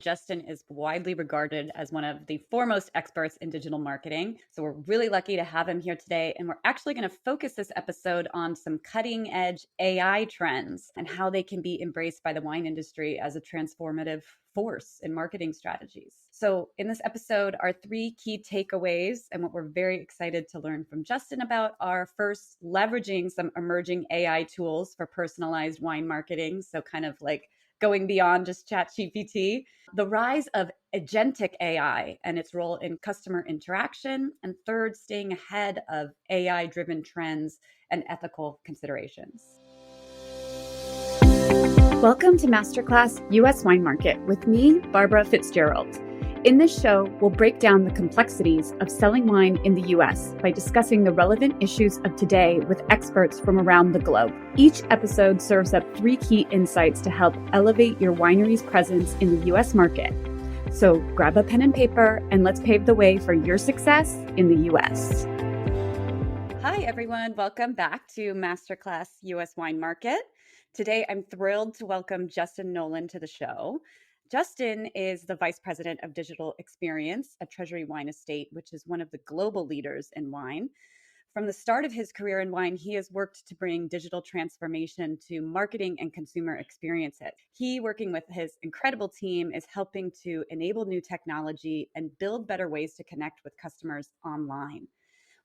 Justin is widely regarded as one of the foremost experts in digital marketing. So we're really lucky to have him here today. And we're actually going to focus this episode on some cutting edge AI trends and how they can be embraced by the wine industry as a transformative force in marketing strategies. So in this episode, our three key takeaways and what we're very excited to learn from Justin about are first, leveraging some emerging AI tools for personalized wine marketing. So kind of like going beyond just ChatGPT, the rise of Agentic AI and its role in customer interaction, and third, staying ahead of AI-driven trends and ethical considerations. Welcome to Masterclass US Wine Market with me, Barbara Fitzgerald. In this show, we'll break down the complexities of selling wine in the US by discussing the relevant issues of today with experts from around the globe. Each episode serves up three key insights to help elevate your winery's presence in the US market. So grab a pen and paper and let's pave the way for your success in the US. Hi, everyone. Welcome back to Masterclass US Wine Market. Today, I'm thrilled to welcome Justin Noland to the show. Justin is the Vice President of Digital Experience at Treasury Wine Estates, which is one of the global leaders in wine. From the start of his career in wine, he has worked to bring digital transformation to marketing and consumer experiences. He, working with his incredible team, is helping to enable new technology and build better ways to connect with customers online.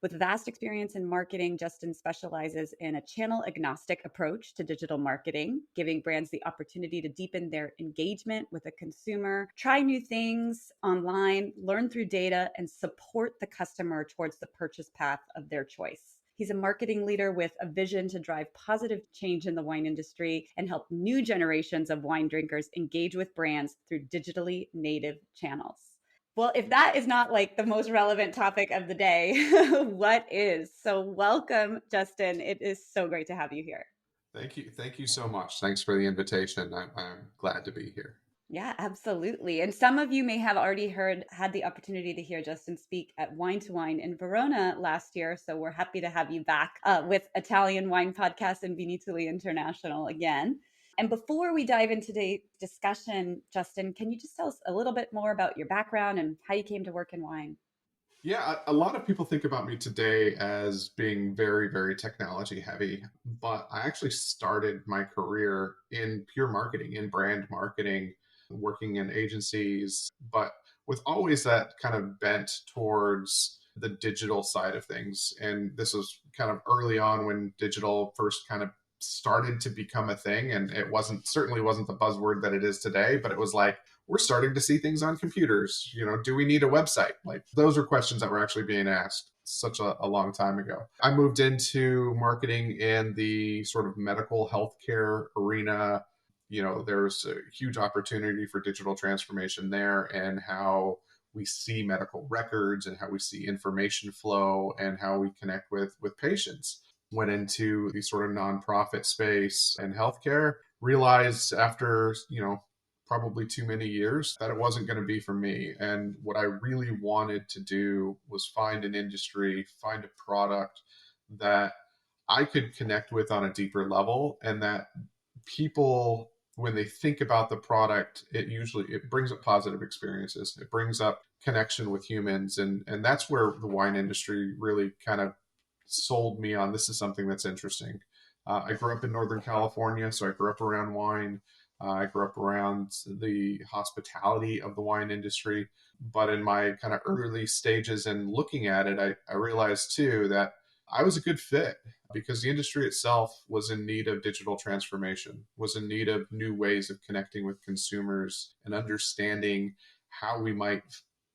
With vast experience in marketing, Justin specializes in a channel agnostic approach to digital marketing, giving brands the opportunity to deepen their engagement with a consumer, try new things online, learn through data, and support the customer towards the purchase path of their choice. He's a marketing leader with a vision to drive positive change in the wine industry and help new generations of wine drinkers engage with brands through digitally native channels. Well, if that is not like the most relevant topic of the day, what is? So welcome, Justin. It is so great to have you here. Thank you. Thank you so much. Thanks for the invitation. I'm glad to be here. Yeah, absolutely. And some of you may have already had the opportunity to hear Justin speak at Wine to Wine in Verona last year. So we're happy to have you back with Italian Wine Podcast and Vinitaly International again. And before we dive into today's discussion, Justin, can you just tell us a little bit more about your background and how you came to work in wine? Yeah, a lot of people think about me today as being very, very technology heavy, but I actually started my career in pure marketing, in brand marketing, working in agencies, but with always that kind of bent towards the digital side of things. And this was kind of early on when digital first kind of started to become a thing. And it certainly wasn't the buzzword that it is today, but it was like, we're starting to see things on computers. Do we need a website? Like, those are questions that were actually being asked such a long time ago. I moved into marketing in the sort of medical healthcare arena. There's a huge opportunity for digital transformation there, and how we see medical records and how we see information flow and how we connect with patients. Went into the sort of nonprofit space and healthcare, realized after, probably too many years that it wasn't going to be for me. And what I really wanted to do was find an industry, find a product that I could connect with on a deeper level, and that people, when they think about the product, it brings up positive experiences. It brings up connection with humans. And that's where the wine industry really kind of sold me on, this is something that's interesting. I grew up in Northern California, so I grew up around wine. I grew up around the hospitality of the wine industry. But in my kind of early stages and looking at it, I realized too that I was a good fit, because the industry itself was in need of digital transformation, was in need of new ways of connecting with consumers and understanding how we might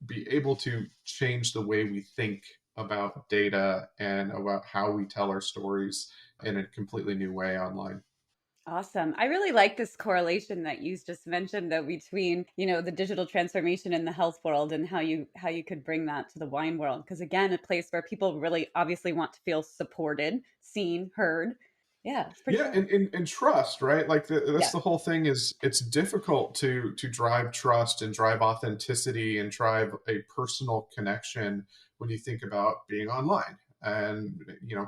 be able to change the way we think about data and about how we tell our stories in a completely new way online. Awesome. I really like this correlation that you just mentioned though between, the digital transformation in the health world and how you could bring that to the wine world. Because again, a place where people really obviously want to feel supported, seen, heard. Yeah, it's pretty Yeah, cool. and trust, right? Like that's Yeah. the whole thing. Is it's difficult to drive trust and drive authenticity and drive a personal connection when you think about being online. and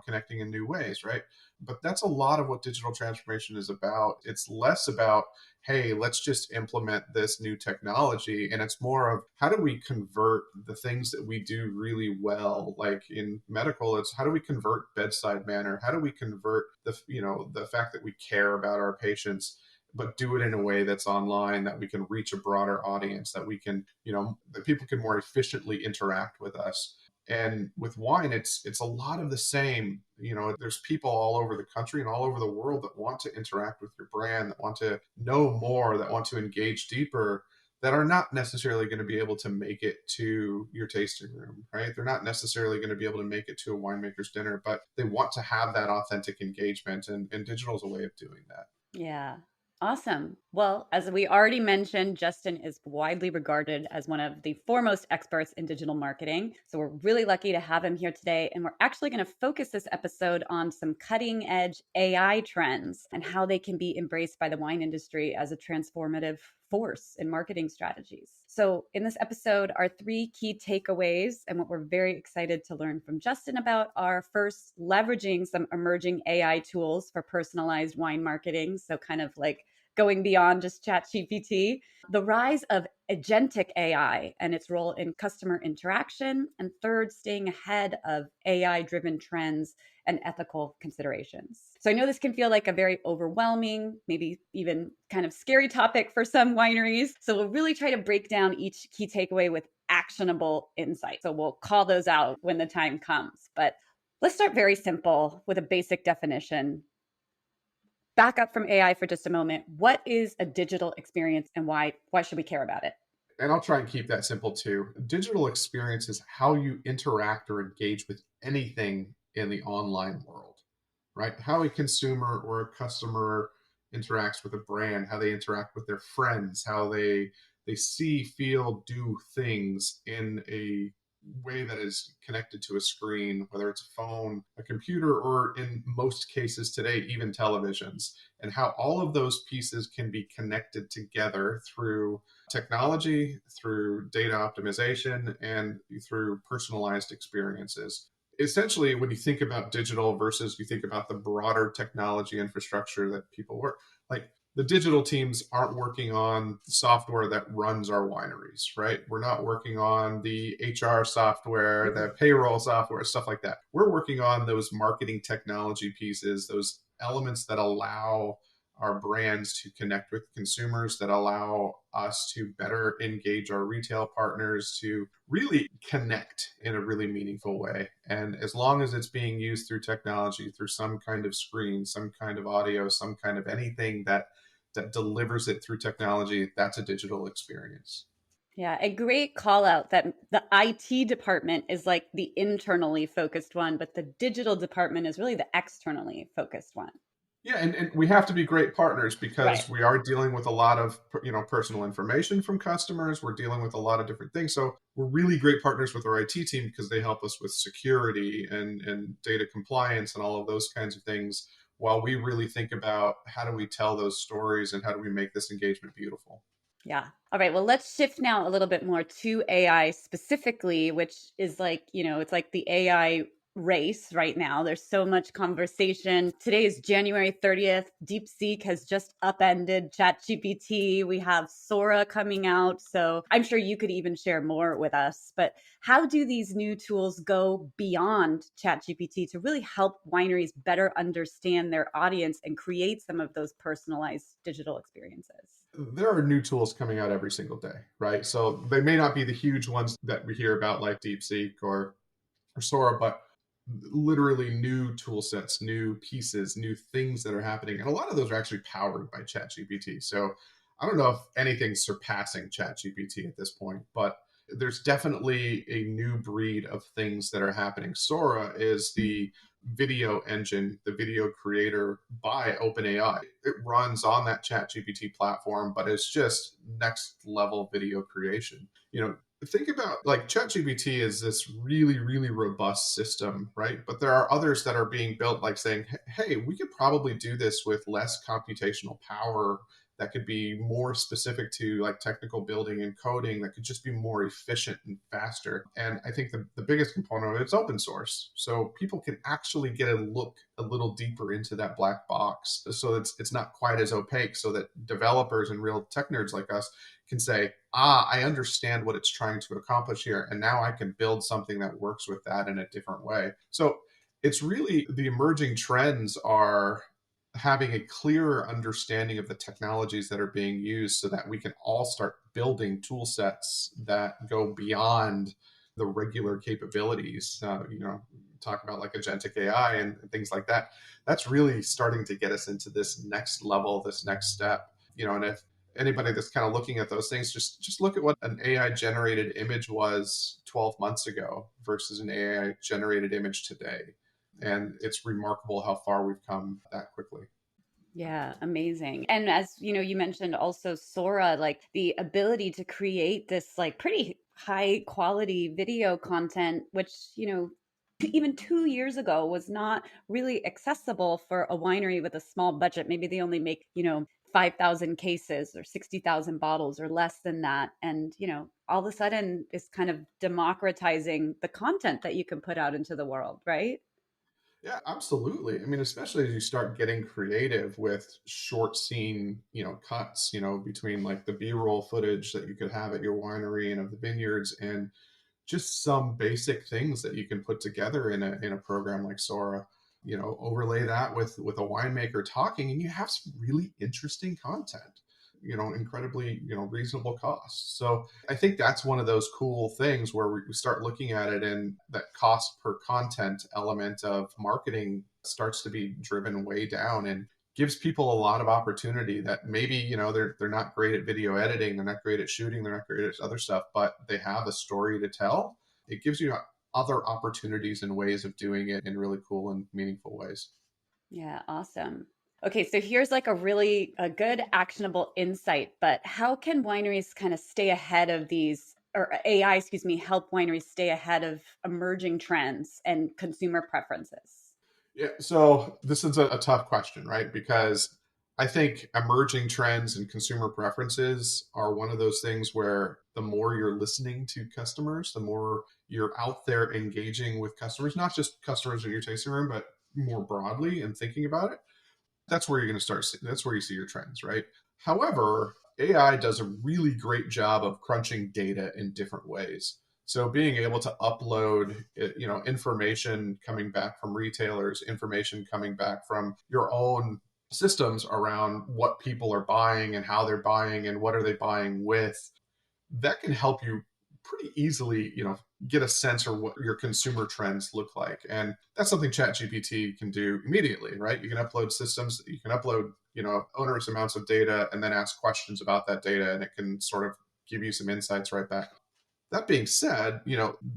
connecting in new ways, right? But that's a lot of what digital transformation is about. It's less about, hey, let's just implement this new technology. And it's more of, how do we convert the things that we do really well? Like in medical, it's how do we convert bedside manner? How do we convert the fact that we care about our patients, but do it in a way that's online, that we can reach a broader audience, that we can, that people can more efficiently interact with us. And with wine, it's a lot of the same. There's people all over the country and all over the world that want to interact with your brand, that want to know more, that want to engage deeper, that are not necessarily going to be able to make it to your tasting room, right? They're not necessarily going to be able to make it to a winemaker's dinner, but they want to have that authentic engagement, and digital is a way of doing that. Yeah. Awesome. Well, as we already mentioned, Justin is widely regarded as one of the foremost experts in digital marketing. So we're really lucky to have him here today. And we're actually going to focus this episode on some cutting edge AI trends and how they can be embraced by the wine industry as a transformative force in marketing strategies. So, in this episode, our three key takeaways and what we're very excited to learn from Justin about are: first, leveraging some emerging AI tools for personalized wine marketing. So, kind of like going beyond just ChatGPT, the rise of agentic AI and its role in customer interaction, and third, staying ahead of AI driven trends and ethical considerations. So I know this can feel like a very overwhelming, maybe even kind of scary topic for some wineries. So we'll really try to break down each key takeaway with actionable insight. So we'll call those out when the time comes. But let's start very simple with a basic definition. Back up from AI for just a moment. What is a digital experience, and why should we care about it? And I'll try and keep that simple too. Digital experience is how you interact or engage with anything in the online world, right? How a consumer or a customer interacts with a brand, how they interact with their friends, how they see, feel, do things in a way that is connected to a screen, whether it's a phone, a computer, or in most cases today, even televisions, and how all of those pieces can be connected together through technology, through data optimization, and through personalized experiences. Essentially, when you think about digital versus you think about the broader technology infrastructure that people work, like, the digital teams aren't working on software that runs our wineries, right? We're not working on the HR software, the payroll software, stuff like that. We're working on those marketing technology pieces, those elements that allow our brands to connect with consumers, that allow us to better engage our retail partners, to really connect in a really meaningful way. And as long as it's being used through technology, through some kind of screen, some kind of audio, some kind of anything that delivers it through technology, that's a digital experience. Yeah, a great call out that the IT department is like the internally focused one, but the digital department is really the externally focused one. Yeah, and we have to be great partners, Right. because we are dealing with a lot of personal information from customers. We're dealing with a lot of different things. So we're really great partners with our IT team, because they help us with security and data compliance and all of those kinds of things, while we really think about how do we tell those stories and how do we make this engagement beautiful. Yeah. All right. Well, let's shift now a little bit more to AI specifically, which is like, it's like the AI race right now. There's so much conversation. Today is January 30th. DeepSeek has just upended ChatGPT. We have Sora coming out. So I'm sure you could even share more with us. But how do these new tools go beyond ChatGPT to really help wineries better understand their audience and create some of those personalized digital experiences? There are new tools coming out every single day, right? So they may not be the huge ones that we hear about, like DeepSeek or Sora, but literally new tool sets, new pieces, new things that are happening. And a lot of those are actually powered by ChatGPT. So I don't know if anything's surpassing ChatGPT at this point, but there's definitely a new breed of things that are happening. Sora is the video engine, the video creator by OpenAI. It runs on that ChatGPT platform, but it's just next level video creation. Think about, like, ChatGPT is this really, really robust system, right? But there are others that are being built, like saying, hey, we could probably do this with less computational power that could be more specific to like technical building and coding, that could just be more efficient and faster. And I think the biggest component of it is open source. So people can actually get a look a little deeper into that black box. So it's not quite as opaque, so that developers and real tech nerds like us can say, I understand what it's trying to accomplish here. And now I can build something that works with that in a different way. So it's really the emerging trends are having a clearer understanding of the technologies that are being used so that we can all start building tool sets that go beyond the regular capabilities. Talk about like agentic AI and things like that. That's really starting to get us into this next level, this next step. And if anybody that's kind of looking at those things, just look at what an AI generated image was 12 months ago versus an AI generated image today. And it's remarkable how far we've come that quickly. Yeah, amazing. And as you mentioned also Sora, like the ability to create this like pretty high quality video content, which, even 2 years ago was not really accessible for a winery with a small budget. Maybe they only make, 5,000 cases or 60,000 bottles or less than that. And, all of a sudden it's kind of democratizing the content that you can put out into the world, right? Yeah, absolutely. I mean, especially as you start getting creative with short scene, cuts, between like the B-roll footage that you could have at your winery and of the vineyards, and just some basic things that you can put together in a program like Sora. Overlay that with a winemaker talking, and you have some really interesting content. Incredibly, reasonable costs. So I think that's one of those cool things where we start looking at it, and that cost per content element of marketing starts to be driven way down and gives people a lot of opportunity that maybe, they're not great at video editing, they're not great at shooting, they're not great at other stuff, but they have a story to tell. It gives you other opportunities and ways of doing it in really cool and meaningful ways. Yeah, awesome. Okay, so here's like a good actionable insight, but how can wineries kind of stay ahead of these, or AI, excuse me, help wineries stay ahead of emerging trends and consumer preferences? Yeah, so this is a tough question, right? Because I think emerging trends and consumer preferences are one of those things where the more you're listening to customers, the more you're out there engaging with customers, not just customers in your tasting room, but more broadly and thinking about it. That's where you're going to start. That's where you see your trends, right? However, AI does a really great job of crunching data in different ways. So being able to upload, information coming back from retailers, information coming back from your own systems around what people are buying and how they're buying and what are they buying with, that can help you pretty easily, get a sense of what your consumer trends look like. And that's something ChatGPT can do immediately, right? You can upload systems, you can upload, onerous amounts of data and then ask questions about that data, and it can sort of give you some insights right back. That being said,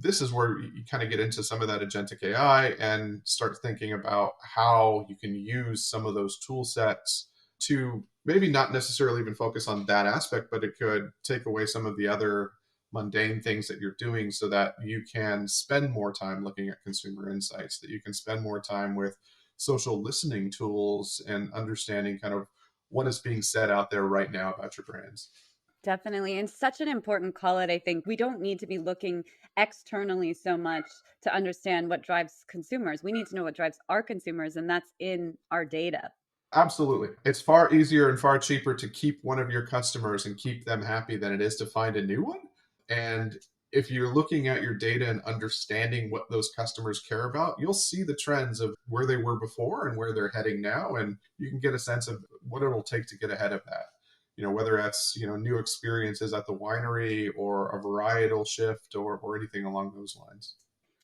this is where you kind of get into some of that agentic AI and start thinking about how you can use some of those tool sets to maybe not necessarily even focus on that aspect, but it could take away some of the other mundane things that you're doing so that you can spend more time looking at consumer insights, that you can spend more time with social listening tools and understanding kind of what is being said out there right now about your brands. Definitely. And such an important call it. I think we don't need to be looking externally so much to understand what drives consumers. We need to know what drives our consumers, and that's in our data. Absolutely. It's far easier and far cheaper to keep one of your customers and keep them happy than it is to find a new one. And if you're looking at your data and understanding what those customers care about, you'll see the trends of where they were before and where they're heading now. And you can get a sense of what it'll take to get ahead of that. Whether that's, new experiences at the winery or a varietal shift or anything along those lines.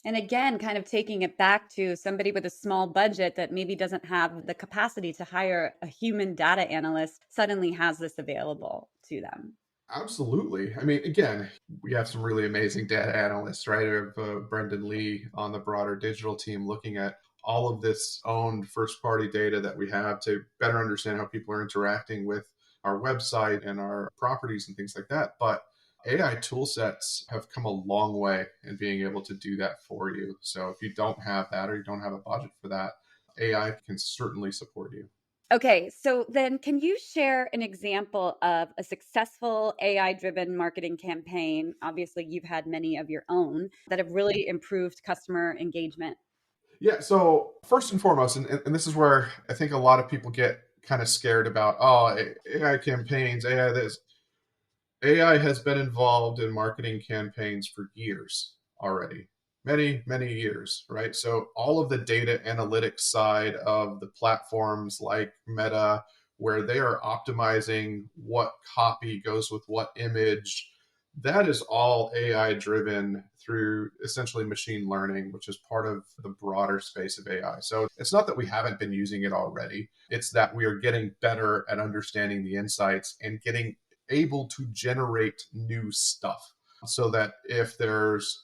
And again, kind of taking it back to somebody with a small budget that maybe doesn't have the capacity to hire a human data analyst suddenly has this available to them. Absolutely. I mean, again, we have some really amazing data analysts, right? We have Brendan Lee on the broader digital team looking at all of this owned first party data that we have to better understand how people are interacting with our website and our properties and things like that. But AI tool sets have come a long way in being able to do that for you. So if you don't have that or you don't have a budget for that, AI can certainly support you. Okay, so then can you share an example of a successful AI-driven marketing campaign? Obviously, you've had many of your own that have really improved customer engagement. Yeah. So first and foremost, and this is where I think a lot of people get kind of scared about, oh, AI campaigns, AI this. AI has been involved in marketing campaigns for years already, many, many years, right? So, all of the data analytics side of the platforms like Meta, where they are optimizing what copy goes with what image, that is all AI driven through essentially machine learning, which is part of the broader space of AI. So, it's not that we haven't been using it already, it's that we are getting better at understanding the insights and getting able to generate new stuff so that if there's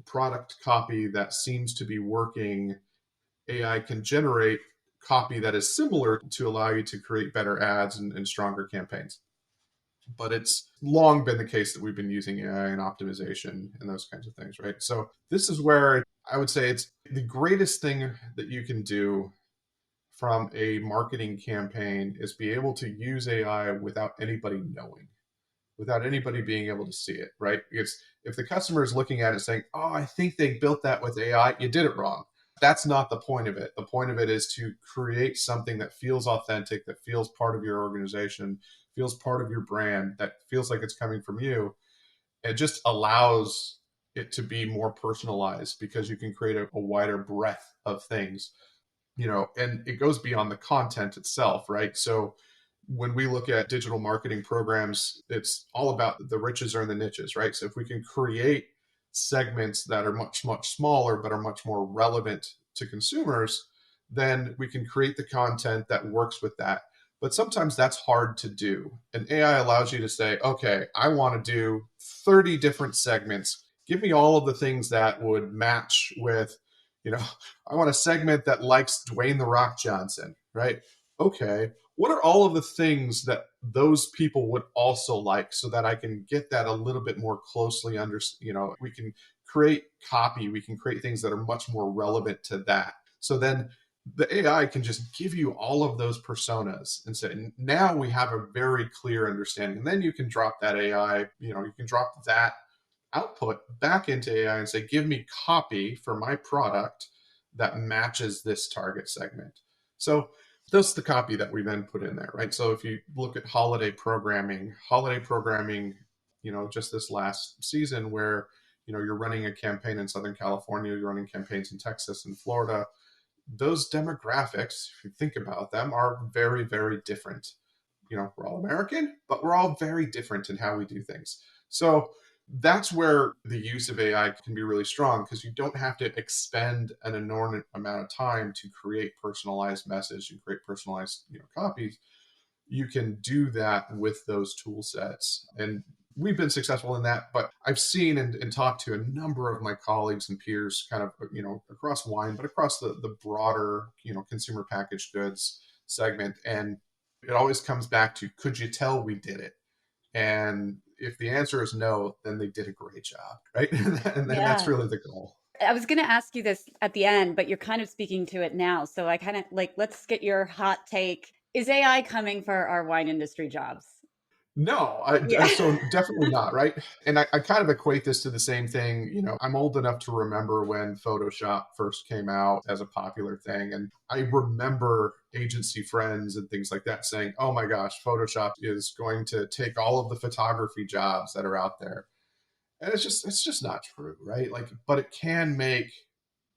product copy that seems to be working, AI can generate copy that is similar to allow you to create better ads and stronger campaigns. But it's long been the case that we've been using AI and optimization and those kinds of things, right? So this is where I would say it's the greatest thing that you can do from a marketing campaign is be able to use AI without anybody knowing, without anybody being able to see it, right? Because if the customer is looking at it saying, oh, I think they built that with AI, you did it wrong. That's not the point of it. The point of it is to create something that feels authentic, that feels part of your organization, feels part of your brand, that feels like it's coming from you. It just allows it to be more personalized because you can create a wider breadth of things, and it goes beyond the content itself, right? So when we look at digital marketing programs, it's all about the riches are in the niches, right? So if we can create segments that are much, much smaller, but are much more relevant to consumers, then we can create the content that works with that. But sometimes that's hard to do. And AI allows you to say, okay, I want to do 30 different segments. Give me all of the things that would match with, I want a segment that likes Dwayne the Rock Johnson, right? Okay, what are all of the things that those people would also like so that I can get that a little bit more closely under, we can create copy, we can create things that are much more relevant to that. So then the AI can just give you all of those personas and say, now we have a very clear understanding. And then you can drop that AI, you can drop that output back into AI and say, give me copy for my product that matches this target segment. So that's the copy that we then put in there, right? So if you look at holiday programming, just this last season where, you're running a campaign in Southern California, you're running campaigns in Texas and Florida, those demographics, if you think about them, are very, very different. We're all American, but we're all very different in how we do things. So that's where the use of AI can be really strong because you don't have to expend an enormous amount of time to create personalized message and create personalized copies. You can do that with those tool sets. And we've been successful in that, but I've seen and talked to a number of my colleagues and peers kind of, across wine, but across the broader, consumer packaged goods segment. And it always comes back to, could you tell we did it? And if the answer is no, then they did a great job, right? And then that's Yeah. really the goal. I was going to ask you this at the end, but you're kind of speaking to it now. So I kind of like, let's get your hot take. Is AI coming for our wine industry jobs? No, Yeah. so definitely not, right? And I kind of equate this to the same thing. I'm old enough to remember when Photoshop first came out as a popular thing. And I remember agency friends and things like that saying, oh my gosh, Photoshop is going to take all of the photography jobs that are out there. And it's just not true, right? Like, but it can make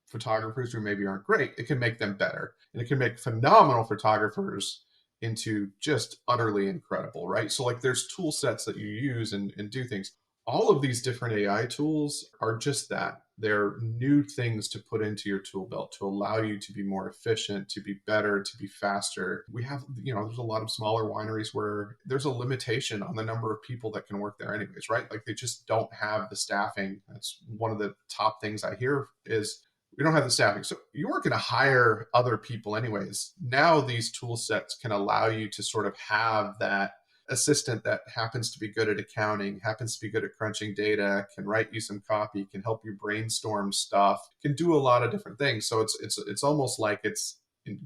photographers who maybe aren't great, it can make them better. And it can make phenomenal photographers into just utterly incredible, right? So, like, there's tool sets that you use and do things. All of these different AI tools are just that. They're new things to put into your tool belt to allow you to be more efficient, to be better, to be faster. We have, there's a lot of smaller wineries where there's a limitation on the number of people that can work there, anyways, right? Like, they just don't have the staffing. That's one of the top things I hear is we don't have the staffing. So you weren't going to hire other people anyways. Now these tool sets can allow you to sort of have that assistant that happens to be good at accounting, happens to be good at crunching data, can write you some copy, can help you brainstorm stuff, can do a lot of different things. So it's almost like it's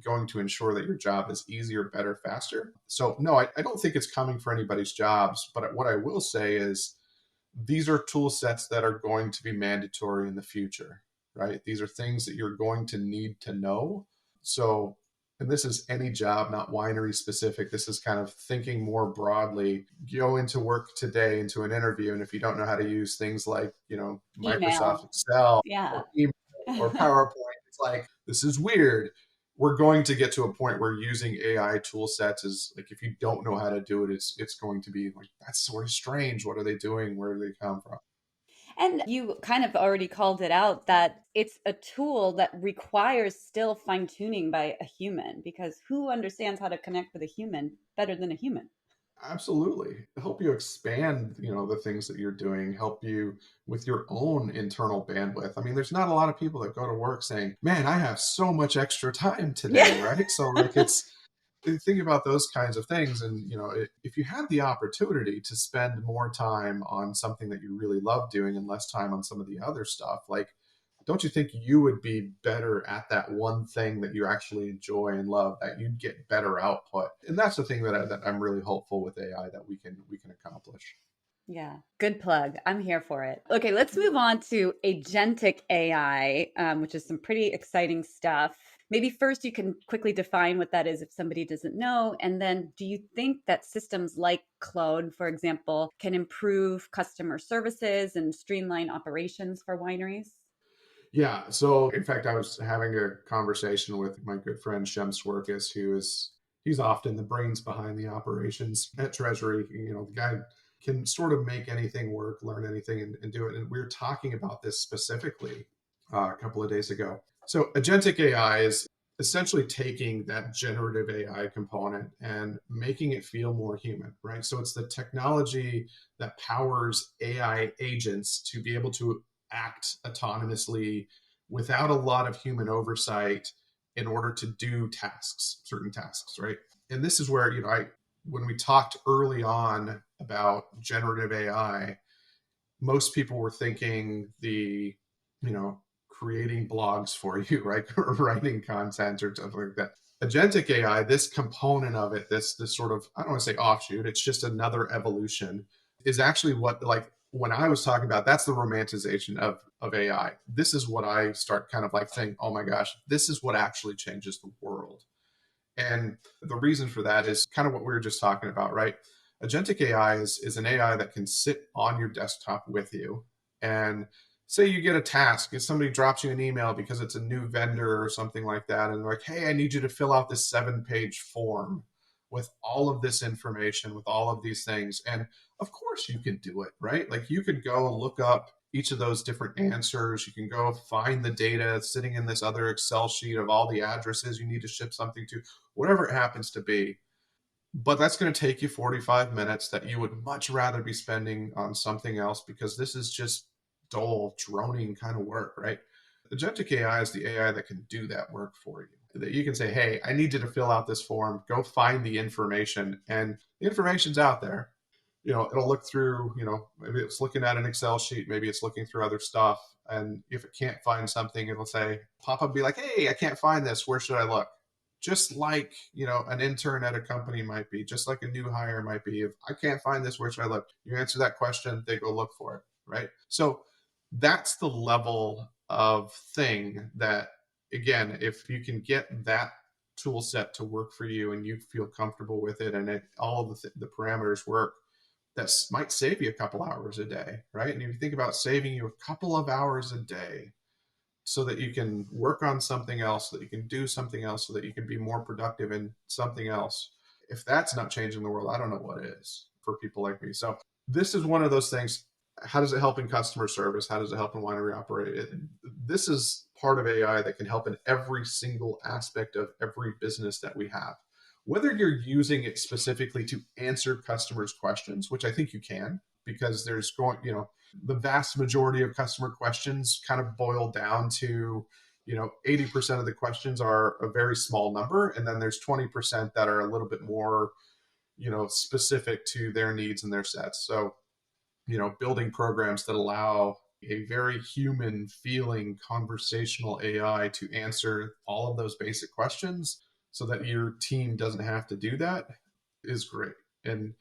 going to ensure that your job is easier, better, faster. So no, I don't think it's coming for anybody's jobs. But what I will say is these are tool sets that are going to be mandatory in the future, right? These are things that you're going to need to know. So, and this is any job, not winery specific. This is kind of thinking more broadly. Go into work today, into an interview, and if you don't know how to use things like, Microsoft Email. Excel Yeah. or email or PowerPoint, it's like, this is weird. We're going to get to a point where using AI tool sets is like, if you don't know how to do it, it's going to be like, that's sort of strange. What are they doing? Where do they come from? And you kind of already called it out that it's a tool that requires still fine tuning by a human, because who understands how to connect with a human better than a human? Absolutely. Help you expand, the things that you're doing, help you with your own internal bandwidth. I mean, there's not a lot of people that go to work saying, man, I have so much extra time today, Yeah. right? So like think about those kinds of things. And if you had the opportunity to spend more time on something that you really love doing and less time on some of the other stuff, like, don't you think you would be better at that one thing that you actually enjoy and love, that you'd get better output? And that's the thing that I'm really hopeful with AI that we can accomplish. Yeah, good plug. I'm here for it. Okay, let's move on to agentic AI, which is some pretty exciting stuff. Maybe first you can quickly define what that is if somebody doesn't know. And then do you think that systems like Claude, for example, can improve customer services and streamline operations for wineries? Yeah. So in fact, I was having a conversation with my good friend Shem Swerkis, he's often the brains behind the operations at Treasury. The guy can sort of make anything work, learn anything, and do it. And we were talking about this specifically a couple of days ago. So agentic AI is essentially taking that generative AI component and making it feel more human, right? So it's the technology that powers AI agents to be able to act autonomously without a lot of human oversight in order to do certain tasks, right? And this is where, when we talked early on about generative AI, most people were thinking you know, creating blogs for you, right? Or writing content or something like that. Agentic AI, this component of it, this sort of, I don't want to say offshoot, it's just another evolution, is actually what, like, when I was talking about, that's the romanticization of AI. This is what I start kind of like saying, oh my gosh, this is what actually changes the world. And the reason for that is kind of what we were just talking about, right? Agentic AI is an AI that can sit on your desktop with you. And say you get a task, if somebody drops you an email because it's a new vendor or something like that, and they're like, hey, I need you to fill out this 7-page form with all of this information, with all of these things. And of course you can do it, right? Like, you could go look up each of those different answers. You can go find the data sitting in this other Excel sheet of all the addresses you need to ship something to, whatever it happens to be. But that's going to take you 45 minutes that you would much rather be spending on something else, because this is just dull, droning kind of work, right? Agentic AI is the AI that can do that work for you. That you can say, hey, I need you to fill out this form, go find the information, and the information's out there. It'll look through, maybe it's looking at an Excel sheet, maybe it's looking through other stuff. And if it can't find something, it'll say, pop up, be like, hey, I can't find this. Where should I look? Just like, an intern at a company might be, just like a new hire might be. If I can't find this, where should I look? You answer that question, they go look for it, right? So that's the level of thing that, again, if you can get that tool set to work for you and you feel comfortable with it, and all of the parameters work, that might save you a couple hours a day, right? And if you think about saving you a couple of hours a day so that you can work on something else, so that you can do something else, so that you can be more productive in something else, if that's not changing the world, I don't know what is for people like me. So this is one of those things. How does it help in customer service? How does it help in winery operate? This is part of AI that can help in every single aspect of every business that we have. Whether you're using it specifically to answer customers' questions, which I think you can, because the vast majority of customer questions kind of boil down to, 80% of the questions are a very small number. And then there's 20% that are a little bit more, specific to their needs and their sets. So, building programs that allow a very human feeling conversational AI to answer all of those basic questions so that your team doesn't have to do that is great. And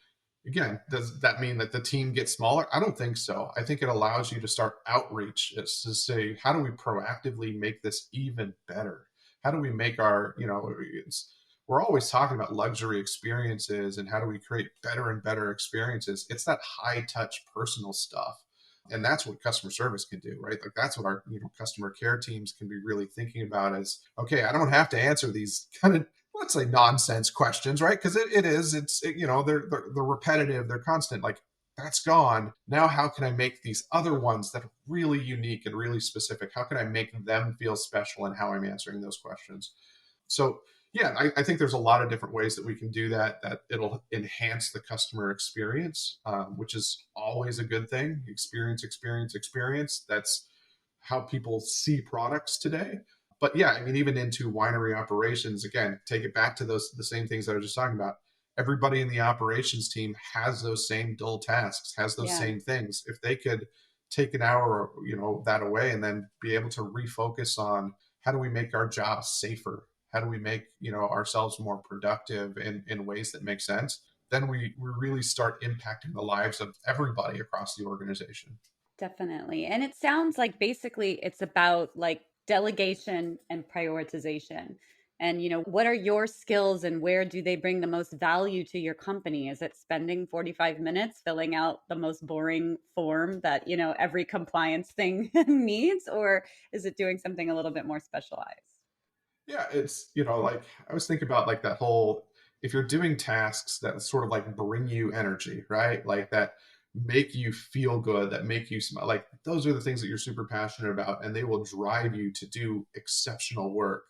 again, does that mean that the team gets smaller? I don't think so. I think it allows you to start outreach. It's to say, how do we proactively make this even better? How do we make our, we're always talking about luxury experiences and how do we create better and better experiences. It's that high touch personal stuff. And that's what customer service can do, right? Like that's what our customer care teams can be really thinking about is, okay, I don't have to answer these kind of, let's say, nonsense questions, right? Because they're repetitive, they're constant. Like that's gone. Now, how can I make these other ones that are really unique and really specific? How can I make them feel special in how I'm answering those questions? So yeah, I think there's a lot of different ways that we can do that it'll enhance the customer experience, which is always a good thing. Experience. That's how people see products today. But yeah, I mean, even into winery operations, again, take it back to the same things that I was just talking about. Everybody in the operations team has those same dull tasks, has those same things. If they could take an hour, that away and then be able to refocus on how do we make our jobs safer? How do we make, ourselves more productive in ways that make sense? Then we really start impacting the lives of everybody across the organization. Definitely. And it sounds like basically it's about like delegation and prioritization. And, what are your skills and where do they bring the most value to your company? Is it spending 45 minutes filling out the most boring form that, every compliance thing needs? Or is it doing something a little bit more specialized? Yeah, it's, like I was thinking about like that whole, if you're doing tasks that sort of like bring you energy, right? Like that make you feel good, that make you smile, like those are the things that you're super passionate about and they will drive you to do exceptional work.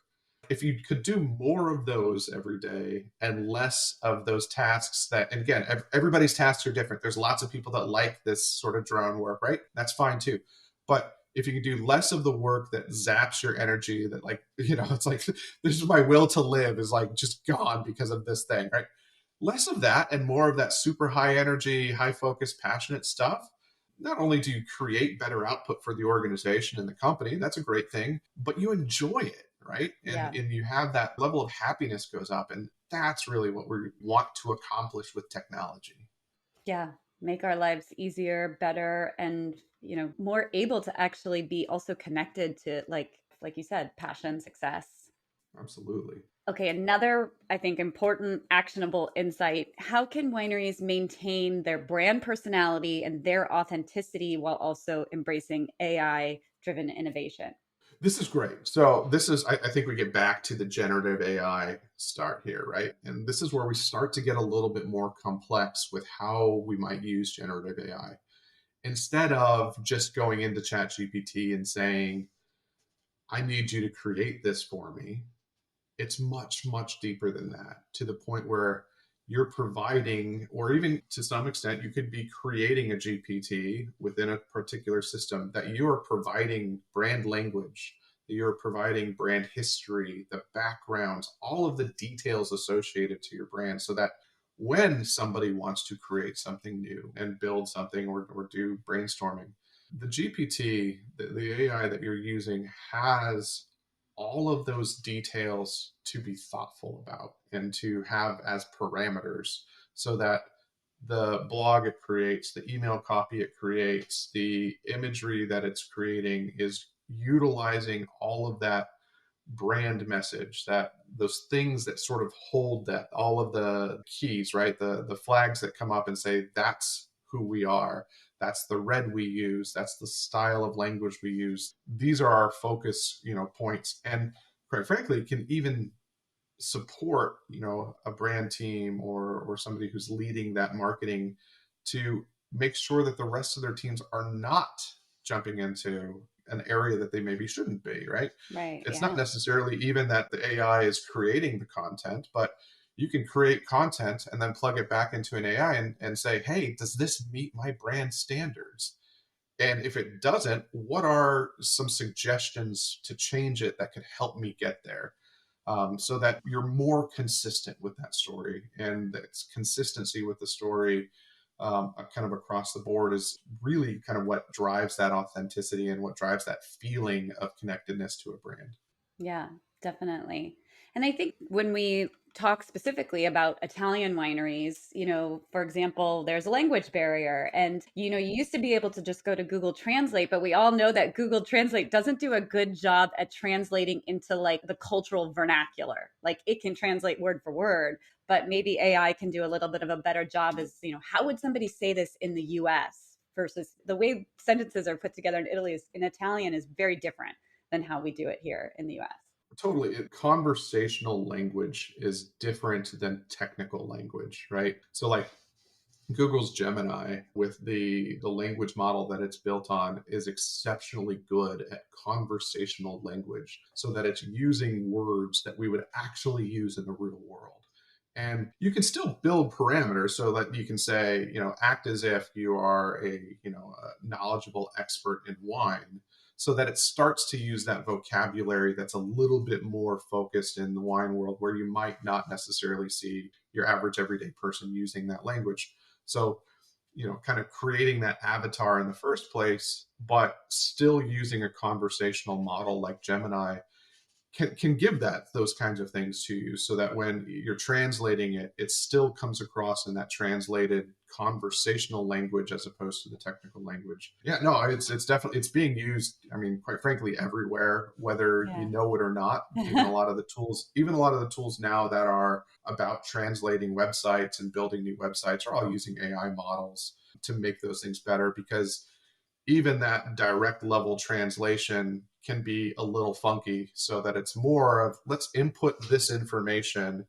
If you could do more of those every day and less of those tasks that, and again, everybody's tasks are different. There's lots of people that like this sort of drone work, right? That's fine too. But if you can do less of the work that zaps your energy, that like, it's like, this is my will to live is like just gone because of this thing, right? Less of that and more of that super high energy, high focus, passionate stuff. Not only do you create better output for the organization and the company, that's a great thing, but you enjoy it, right? Yeah. And you have that level of happiness goes up. And that's really what we want to accomplish with technology. Yeah. Make our lives easier, better, and, more able to actually be also connected to like you said, passion, success. Absolutely. Okay, another, I think, important, actionable insight. How can wineries maintain their brand personality and their authenticity while also embracing AI driven innovation? This is great. So this is, I think we get back to the generative AI start here, right? And this is where we start to get a little bit more complex with how we might use generative AI. Instead of just going into ChatGPT and saying, I need you to create this for me, it's much, much deeper than that, to the point where you're providing, or even to some extent, you could be creating a GPT within a particular system that you are providing brand language, that you're providing brand history, the backgrounds, all of the details associated to your brand, so that when somebody wants to create something new and build something or do brainstorming, the GPT, the AI that you're using has all of those details to be thoughtful about and to have as parameters so that the blog it creates, the email copy it creates, the imagery that it's creating is utilizing all of that brand message, that those things that sort of hold that, all of the keys, right? The flags that come up and say that's who we are, that's the red we use, that's the style of language we use. These are our focus, points. And quite frankly, can even support, a brand team or somebody who's leading that marketing to make sure that the rest of their teams are not jumping into an area that they maybe shouldn't be, right? Right. It's not Yeah. necessarily even that the AI is creating the content, but you can create content and then plug it back into an AI and say, hey, does this meet my brand standards? And if it doesn't, what are some suggestions to change it that could help me get there? So that you're more consistent with that story, and that consistency with the story kind of across the board is really kind of what drives that authenticity and what drives that feeling of connectedness to a brand. Yeah, definitely. And I think when we talk specifically about Italian wineries, for example, there's a language barrier. And, you used to be able to just go to Google Translate, but we all know that Google Translate doesn't do a good job at translating into like the cultural vernacular. Like it can translate word for word, but maybe AI can do a little bit of a better job as, how would somebody say this in the US versus the way sentences are put together in Italy is in Italian is very different than how we do it here in the US. Totally. Conversational language is different than technical language, right? So like Google's Gemini with the language model that it's built on is exceptionally good at conversational language so that it's using words that we would actually use in the real world. And you can still build parameters so that you can say, act as if you are a knowledgeable expert in wine so that it starts to use that vocabulary that's a little bit more focused in the wine world where you might not necessarily see your average everyday person using that language. So, kind of creating that avatar in the first place, but still using a conversational model like Gemini can give those kinds of things to you so that when you're translating it, it still comes across in that translated conversational language as opposed to the technical language. Yeah, no, it's definitely, it's being used, I mean, quite frankly, everywhere, whether you Yeah. know it or not. Even a lot of the tools now that are about translating websites and building new websites are all using AI models to make those things better, because even that direct level translation can be a little funky, so that it's more of let's input this information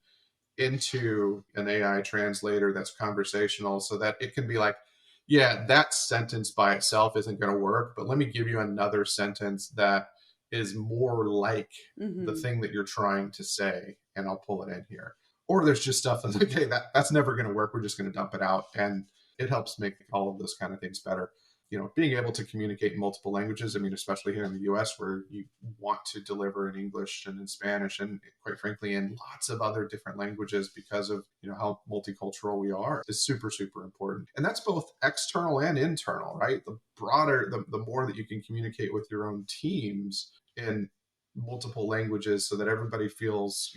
into an AI translator that's conversational so that it can be like, yeah, that sentence by itself isn't going to work, but let me give you another sentence that is more like the Mm-hmm. thing that you're trying to say, and I'll pull it in here. Or there's just stuff that's okay, that's never going to work. We're just going to dump it out. And it helps make all of those kind of things better. Being able to communicate in multiple languages, I mean, especially here in the US where you want to deliver in English and in Spanish and quite frankly in lots of other different languages because of, how multicultural we are, is super, super important. And that's both external and internal, right? The broader, the more that you can communicate with your own teams in multiple languages so that everybody feels,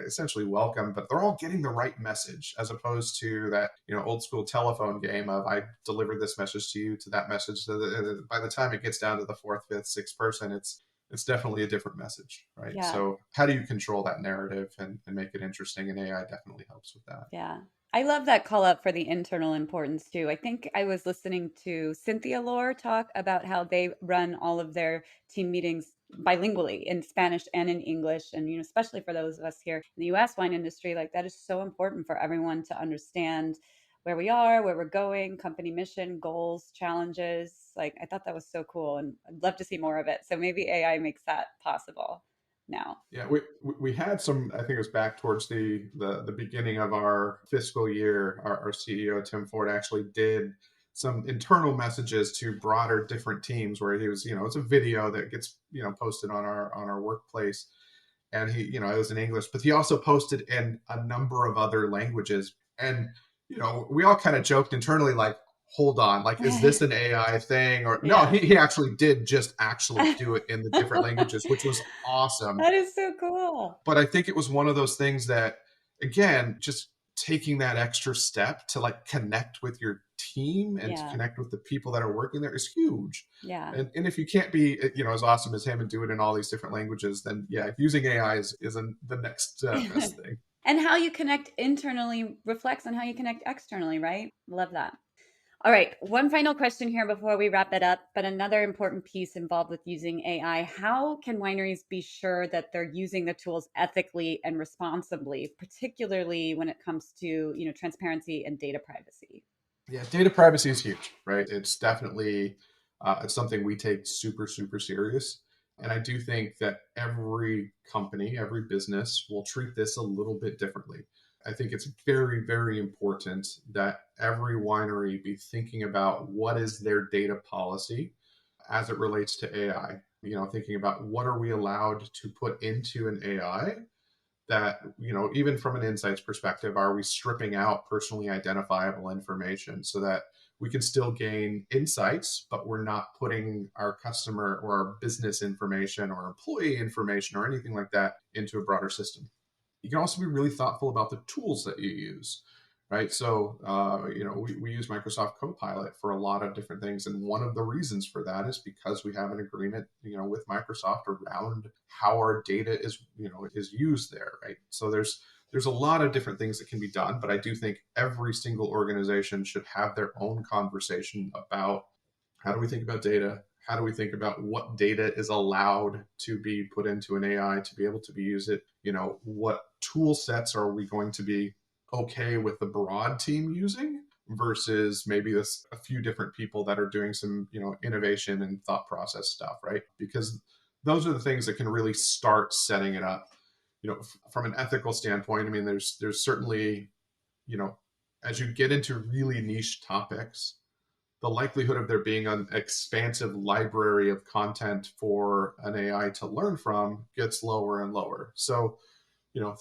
essentially welcome, but they're all getting the right message, as opposed to that, old school telephone game of I deliver this message to you to that message. So that by the time it gets down to the fourth, fifth, sixth person, it's definitely a different message, right? Yeah. So how do you control that narrative and make it interesting? And AI definitely helps with that. Yeah. I love that call out for the internal importance too. I think I was listening to Cynthia Lore talk about how they run all of their team meetings bilingually in Spanish and in English. And, especially for those of us here in the US wine industry, like that is so important for everyone to understand where we are, where we're going, company mission, goals, challenges. Like I thought that was so cool and I'd love to see more of it. So maybe AI makes that possible now. Yeah, we had some. I think it was back towards the beginning of our fiscal year. Our CEO Tim Ford actually did some internal messages to broader different teams where he was, it's a video that gets posted on our workplace, and he, it was in English, but he also posted in a number of other languages, and we all kind of joked internally like, hold on, like, is this an AI thing? Or no, Yeah. he actually did just actually do it in the different languages, which was awesome. That is so cool. But I think it was one of those things that, again, just taking that extra step to like connect with your team and to Yeah. connect with the people that are working there is huge. Yeah. And if you can't be, as awesome as him and do it in all these different languages, then yeah, using AI is the next best thing. And how you connect internally reflects on how you connect externally, right? Love that. All right, one final question here before we wrap it up, but another important piece involved with using AI. How can wineries be sure that they're using the tools ethically and responsibly, particularly when it comes to, transparency and data privacy? Yeah, data privacy is huge, right? It's definitely it's something we take super, super serious. And I do think that every company, every business will treat this a little bit differently. I think it's very, very important that every winery be thinking about what is their data policy as it relates to AI. Thinking about what are we allowed to put into an AI that, even from an insights perspective, are we stripping out personally identifiable information so that we can still gain insights, but we're not putting our customer or our business information or employee information or anything like that into a broader system. You can also be really thoughtful about the tools that you use, right? So, we use Microsoft Copilot for a lot of different things. And one of the reasons for that is because we have an agreement, with Microsoft around how our data is used there, right? So there's a lot of different things that can be done, but I do think every single organization should have their own conversation about how do we think about data? How do we think about what data is allowed to be put into an AI to be able to be used? What tool sets are we going to be okay with the broad team using versus maybe a few different people that are doing some, innovation and thought process stuff, right? Because those are the things that can really start setting it up. From an ethical standpoint, I mean, there's certainly, as you get into really niche topics, the likelihood of there being an expansive library of content for an AI to learn from gets lower and lower. So,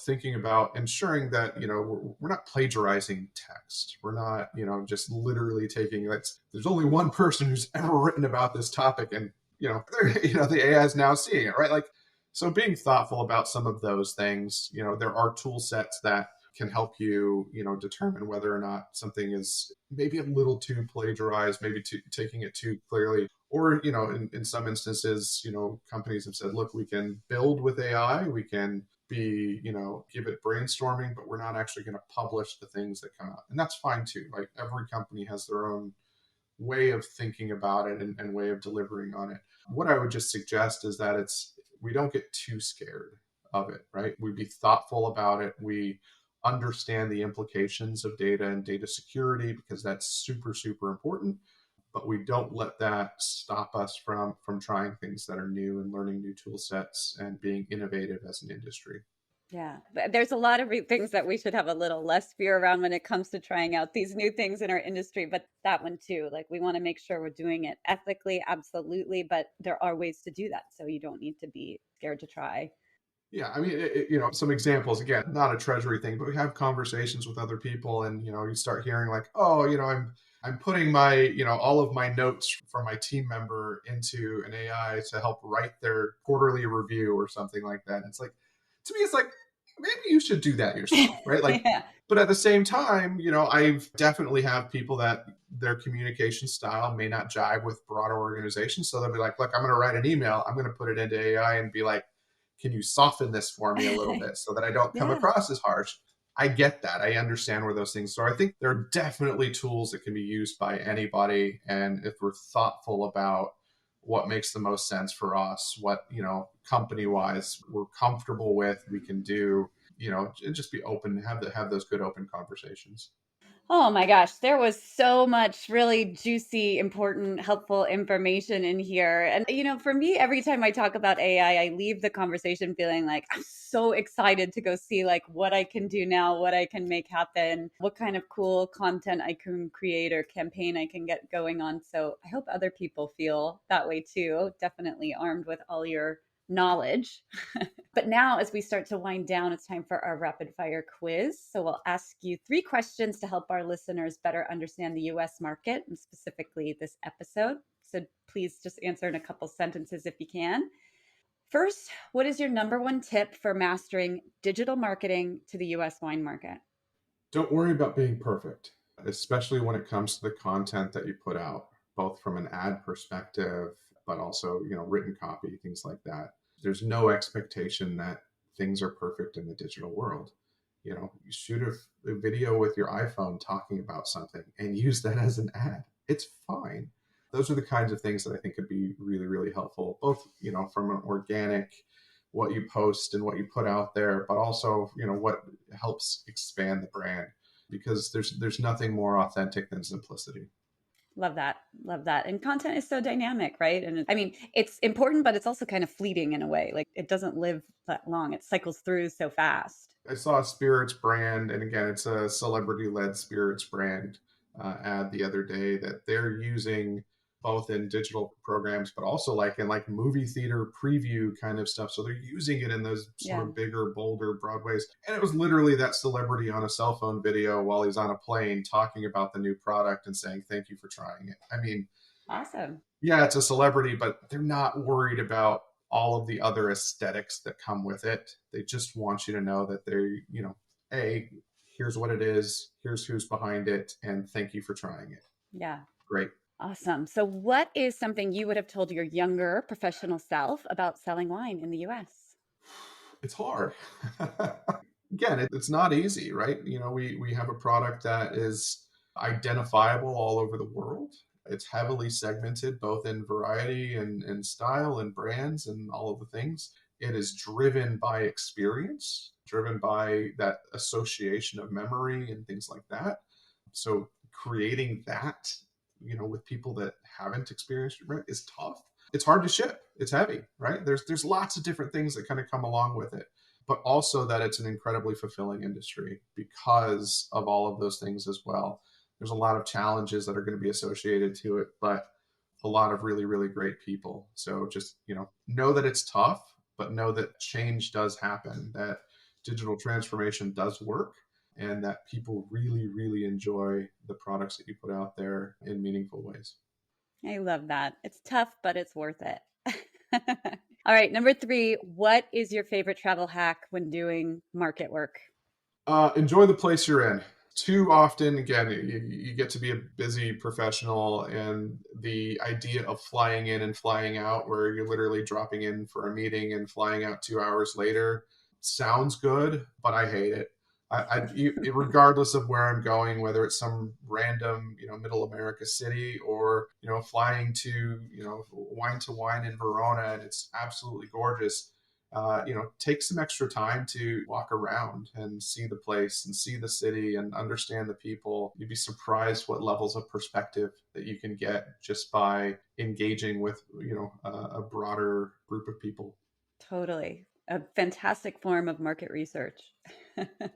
thinking about ensuring that, we're not plagiarizing text. We're not, just literally taking, there's only one person who's ever written about this topic and, the AI is now seeing it, right? So being thoughtful about some of those things, there are tool sets that can help you, determine whether or not something is maybe a little too plagiarized, maybe taking it too clearly. Or, in some instances, companies have said, look, we can build with AI, we can give it brainstorming, but we're not actually going to publish the things that come out. And that's fine too. Like every company has their own way of thinking about it and way of delivering on it. What I would just suggest is that we don't get too scared of it, right? We be thoughtful about it. We understand the implications of data and data security because that's super, super important. But we don't let that stop us from trying things that are new and learning new tool sets and being innovative as an industry. Yeah, there's a lot of things that we should have a little less fear around when it comes to trying out these new things in our industry. But that one too, like we want to make sure we're doing it ethically, absolutely. But there are ways to do that. So you don't need to be scared to try. Yeah, I mean, some examples, again, not a treasury thing, but we have conversations with other people and, you start hearing like, oh, I'm putting my, all of my notes from my team member into an AI to help write their quarterly review or something like that. And it's like, to me, it's like, maybe you should do that yourself, right? Like, Yeah. but at the same time, I've definitely have people that their communication style may not jive with broader organizations. So they'll be like, look, I'm going to write an email. I'm going to put it into AI and be like, can you soften this for me a little bit so that I don't come Yeah. across as harsh? I get that. I understand where those things are. I think there are definitely tools that can be used by anybody. And if we're thoughtful about what makes the most sense for us, what, company wise we're comfortable with, we can do, just be open, have those good open conversations. Oh my gosh, there was so much really juicy, important, helpful information in here. And, for me, every time I talk about AI, I leave the conversation feeling like I'm so excited to go see like what I can do now, what I can make happen, what kind of cool content I can create or campaign I can get going on. So I hope other people feel that way too, definitely armed with all your knowledge. But now, as we start to wind down, it's time for our rapid fire quiz. So we'll ask you 3 questions to help our listeners better understand the US market and specifically this episode. So please just answer in a couple sentences if you can. First, what is your number 1 tip for mastering digital marketing to the US wine market? Don't worry about being perfect, especially when it comes to the content that you put out, both from an ad perspective, but also, written copy, things like that. There's no expectation that things are perfect in the digital world. You shoot a video with your iPhone talking about something and use that as an ad. It's fine. Those are the kinds of things that I think could be really, really helpful, both, from an organic, what you post and what you put out there, but also, what helps expand the brand, because there's nothing more authentic than simplicity. Love that. Love that. And content is so dynamic, right? And I mean, it's important, but it's also kind of fleeting in a way. Like it doesn't live that long. It cycles through so fast. I saw a spirits brand, and again, it's a celebrity-led spirits brand ad the other day that they're using both in digital programs, but also like in like movie theater preview kind of stuff. So they're using it in those sort of bigger, bolder Broadways. And it was literally that celebrity on a cell phone video while he's on a plane talking about the new product and saying, thank you for trying it. I mean, awesome. Yeah, it's a celebrity, but they're not worried about all of the other aesthetics that come with it. They just want you to know that they're, here's what it is, here's who's behind it, and thank you for trying it. Yeah. Great. Awesome. So what is something you would have told your younger professional self about selling wine in the US? It's hard. Again, it's not easy, right? We have a product that is identifiable all over the world. It's heavily segmented, both in variety and style and brands and all of the things. It is driven by experience, driven by that association of memory and things like that. So creating that, with people that haven't experienced it is tough. It's hard to ship. It's heavy, right? There's lots of different things that kind of come along with it, but also that it's an incredibly fulfilling industry because of all of those things as well. There's a lot of challenges that are going to be associated to it, but a lot of really, really great people. So just, know that it's tough, but know that change does happen, that digital transformation does work, and that people really, really enjoy the products that you put out there in meaningful ways. I love that. It's tough, but it's worth it. All right. Number 3, what is your favorite travel hack when doing market work? Enjoy the place you're in. Too often, again, you get to be a busy professional, and the idea of flying in and flying out, where you're literally dropping in for a meeting and flying out 2 hours later, sounds good, but I hate it. Regardless of where I'm going, whether it's some random, middle America city, or, flying to, Wine to Wine in Verona, and it's absolutely gorgeous. Take some extra time to walk around and see the place and see the city and understand the people. You'd be surprised what levels of perspective that you can get just by engaging with, a broader group of people. Totally. A fantastic form of market research.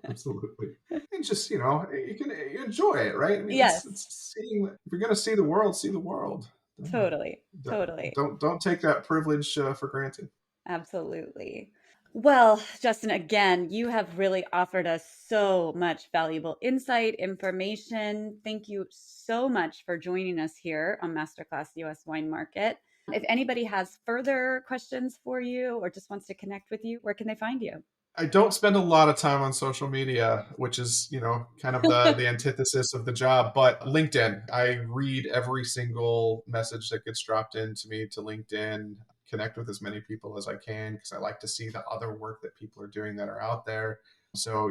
Absolutely. And just, you can enjoy it, right? I mean, yes. It's seeing, if you're going to see the world, see the world. Totally. Don't take that privilege for granted. Absolutely. Well, Justin, again, you have really offered us so much valuable insight, information. Thank you so much for joining us here on Masterclass US Wine Market. If anybody has further questions for you or just wants to connect with you, where can they find you? I don't spend a lot of time on social media, which is, kind of the antithesis of the job, but LinkedIn. I read every single message that gets dropped into me to LinkedIn, connect with as many people as I can, because I like to see the other work that people are doing that are out there. So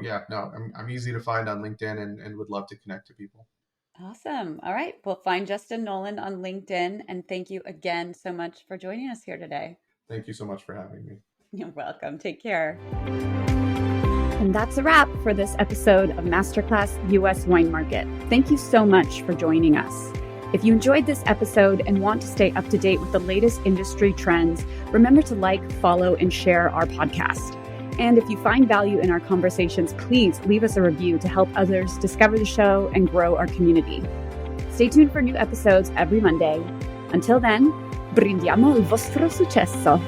I'm easy to find on LinkedIn and would love to connect to people. Awesome. All right. Well, find Justin Noland on LinkedIn. And thank you again so much for joining us here today. Thank you so much for having me. You're welcome. Take care. And that's a wrap for this episode of Masterclass US Wine Market. Thank you so much for joining us. If you enjoyed this episode and want to stay up to date with the latest industry trends, remember to like, follow, and share our podcast. And if you find value in our conversations, please leave us a review to help others discover the show and grow our community. Stay tuned for new episodes every Monday. Until then, brindiamo il vostro successo.